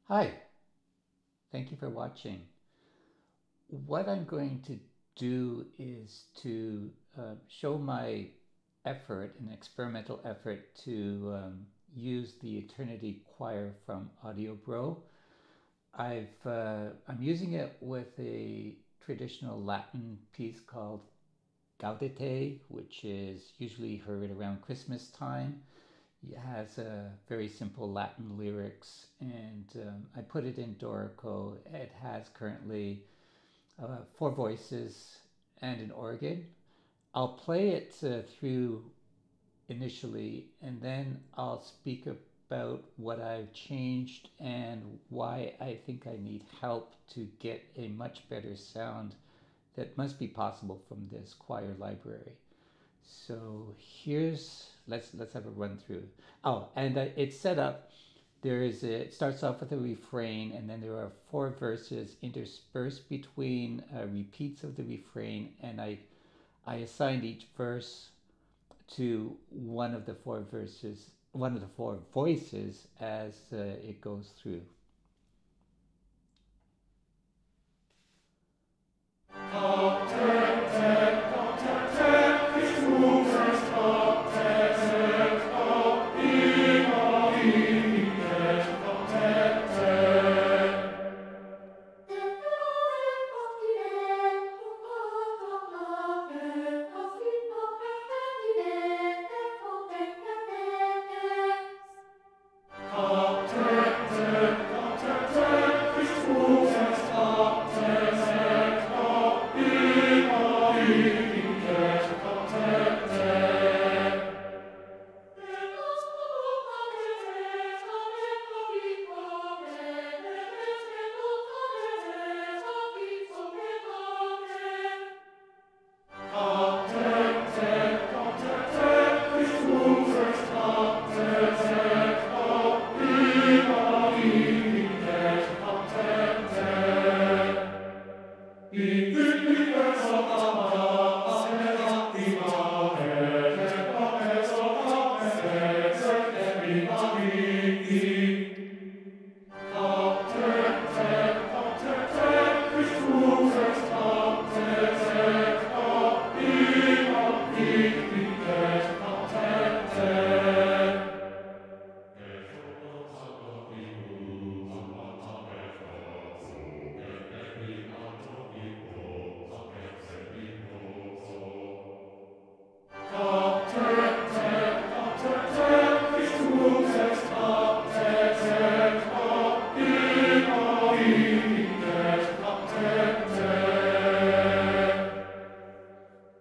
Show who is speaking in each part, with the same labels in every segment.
Speaker 1: Hi, thank you for watching. What I'm going to do is to show my effort, an experimental effort to use the Eternity Choir from Audiobro. I'm using it with a traditional Latin piece called Gaudéte, which is usually heard around Christmas time. It has very simple Latin lyrics, and I put it in Dorico. It has currently four voices and an organ. I'll play it through initially, and then I'll speak about what I've changed and why I think I need help to get a much better sound that must be possible from this choir library. So here's let's have a run through. Oh, and it's set up. It starts off with a refrain, and then there are four verses interspersed between repeats of the refrain, and I assigned each verse to one of the four verses, one of the four voices as it goes through.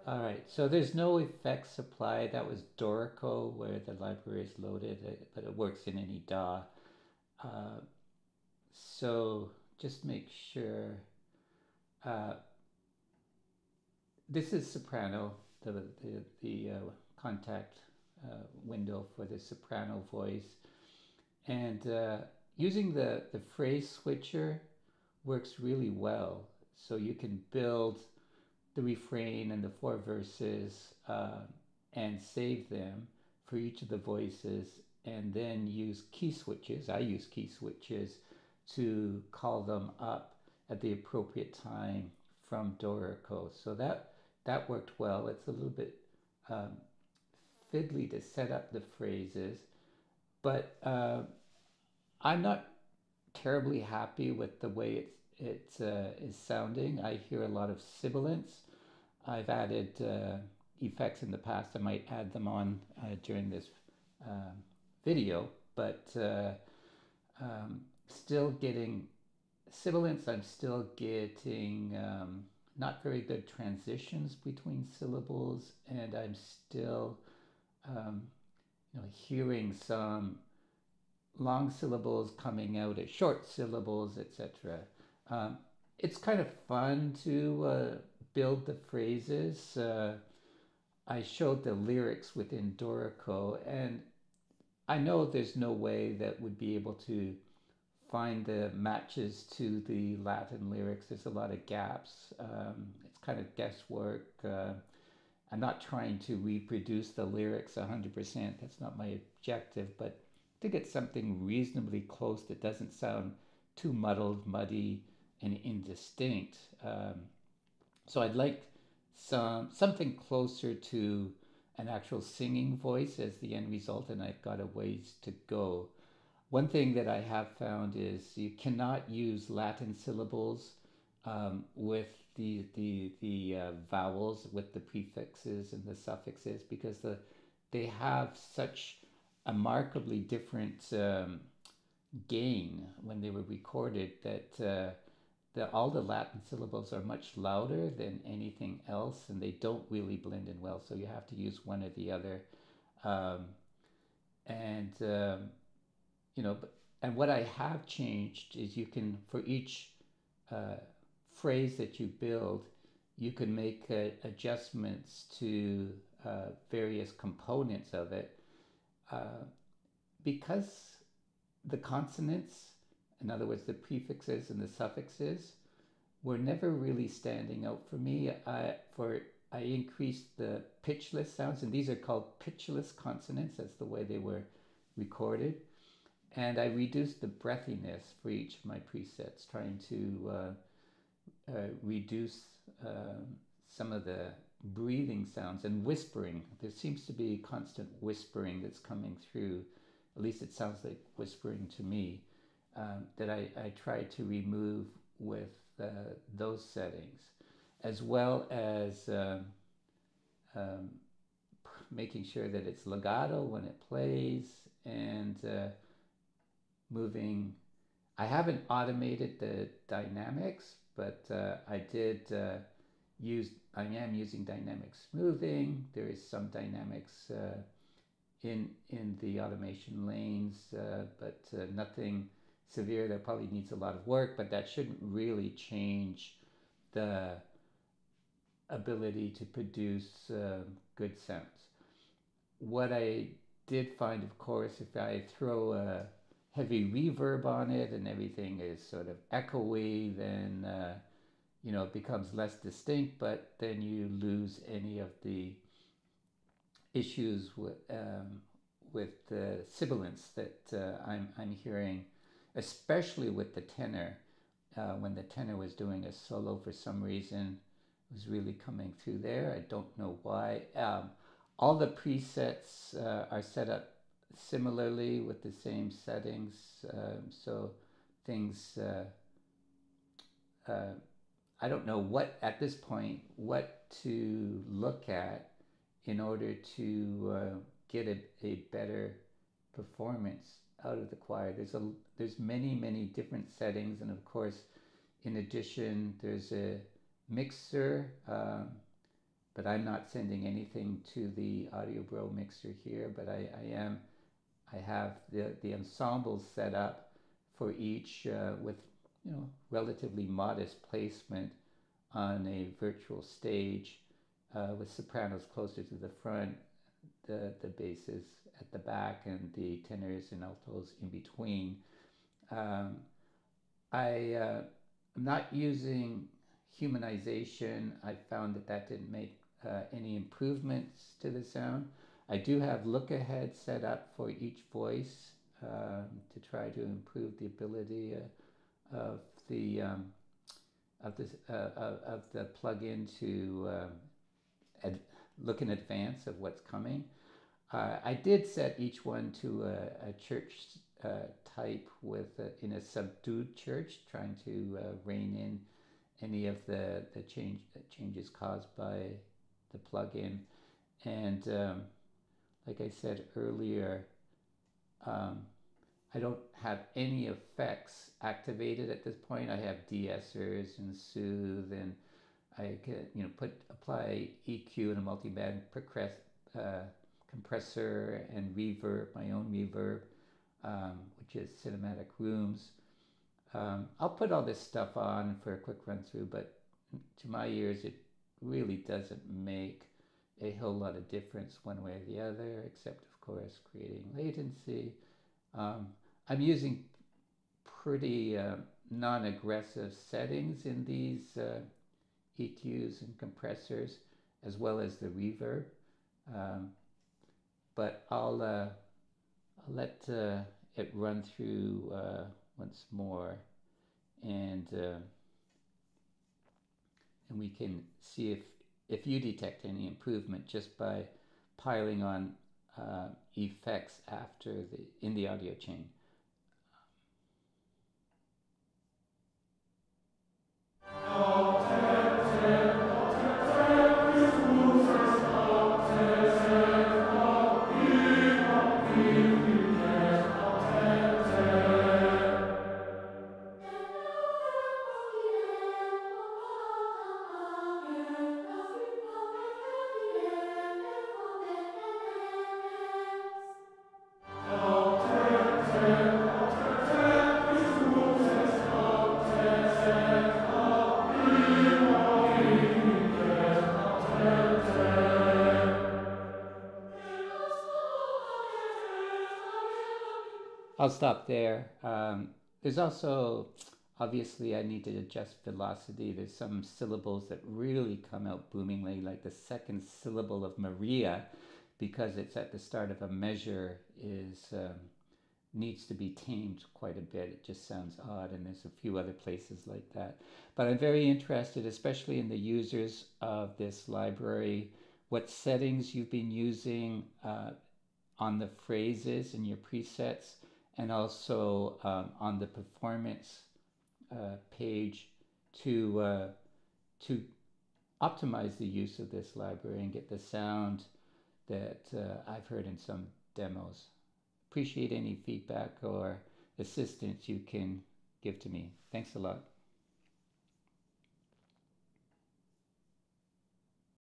Speaker 1: All right, so there's no effects applied. That was Dorico, where the library is loaded, but it works in any DAW. Uh, so just make sure. Uh, this is soprano, the contact window for the soprano voice. And using the phrase switcher works really well. So you can build the refrain and the four verses and save them for each of the voices, and then use key switches. I use key switches to call them up at the appropriate time from Dorico. So that worked well. It's a little bit um, fiddly to set up the phrases, but I'm not terribly happy with the way it is sounding. I hear a lot of sibilance. I've added effects in the past. I might add them on during this uh, video, but still getting sibilance. I'm still getting not very good transitions between syllables, and I'm still um, hearing some long syllables coming out as short syllables, etc. Um, it's kind of fun to build the phrases. I showed the lyrics within Dorico, and I know there's no way that would be able to find the matches to the Latin lyrics. There's a lot of gaps. It's kind of guesswork. I'm not trying to reproduce the lyrics 100%. That's not my objective, but to get something reasonably close that doesn't sound too muddled, muddy, and indistinct. So I'd like something closer to an actual singing voice as the end result, and I've got a ways to go. One thing that I have found is you cannot use Latin syllables with the vowels, with the prefixes and the suffixes, because they have such a markedly different gain when they were recorded that all the Latin syllables are much louder than anything else, and they don't really blend in well. So you have to use one or the other, um, and you know. And what I have changed is you can, for each uh, phrase that you build, you can make adjustments to various components of it, uh, because the consonants, in other words, the prefixes and the suffixes, were never really standing out for me. I increased the pitchless sounds, and these are called pitchless consonants. That's the way they were recorded. And I reduced the breathiness for each of my presets, trying to reduce some of the breathing sounds and whispering. There seems to be constant whispering that's coming through. At least it sounds like whispering to me. That I try to remove with those settings, as well as um, making sure that it's legato when it plays, and moving. I haven't automated the dynamics, but I did use. I am using dynamic smoothing. There is some dynamics in the automation lanes, but nothing severe that probably needs a lot of work. But that shouldn't really change the ability to produce good sounds. What I did find, of course, if I throw a heavy reverb on it and everything is sort of echoey, then it becomes less distinct. But then you lose any of the issues with the sibilance that I'm hearing, especially with the tenor. When the tenor was doing a solo, for some reason, it was really coming through there. I don't know why. All the presets are set up similarly with the same settings, so things. I don't know what at this point what to look at in order to get a better performance out of the choir. There's many different settings, and of course, in addition, there's a mixer, but I'm not sending anything to the Audiobro mixer here. But I have the ensemble set up for each with relatively modest placement on a virtual stage, with sopranos closer to the front, the basses at the back, and the tenors and altos in between. I'm not using humanization. I found that didn't make any improvements to the sound. I do have look ahead set up for each voice to try to improve the ability of the plugin to look in advance of what's coming. I did set each one to a church type with in a subdued church, trying to rein in any of the changes caused by the plugin. And like I said earlier, I don't have any effects activated at this point. I have de-essers and soothe, and I can apply EQ and a multiband compressor and reverb, my own reverb, which is Cinematic Rooms. I'll put all this stuff on for a quick run through, but to my ears, it really doesn't make a whole lot of difference one way or the other, except of course creating latency. I'm using pretty non-aggressive settings in these EQs and compressors, as well as the reverb. But I'll let it run through once more and we can see if you detect any improvement just by piling on effects after in the audio chain. I'll stop there. There's also, obviously, I need to adjust velocity. There's some syllables that really come out boomingly, like the second syllable of Maria, because it's at the start of a measure, is needs to be tamed quite a bit. It just sounds odd, and there's a few other places like that. But I'm very interested, especially in the users of this library, what settings you've been using on the phrases in your presets, and also on the performance page to optimize the use of this library and get the sound that I've heard in some demos. Appreciate any feedback or assistance you can give to me. Thanks a lot.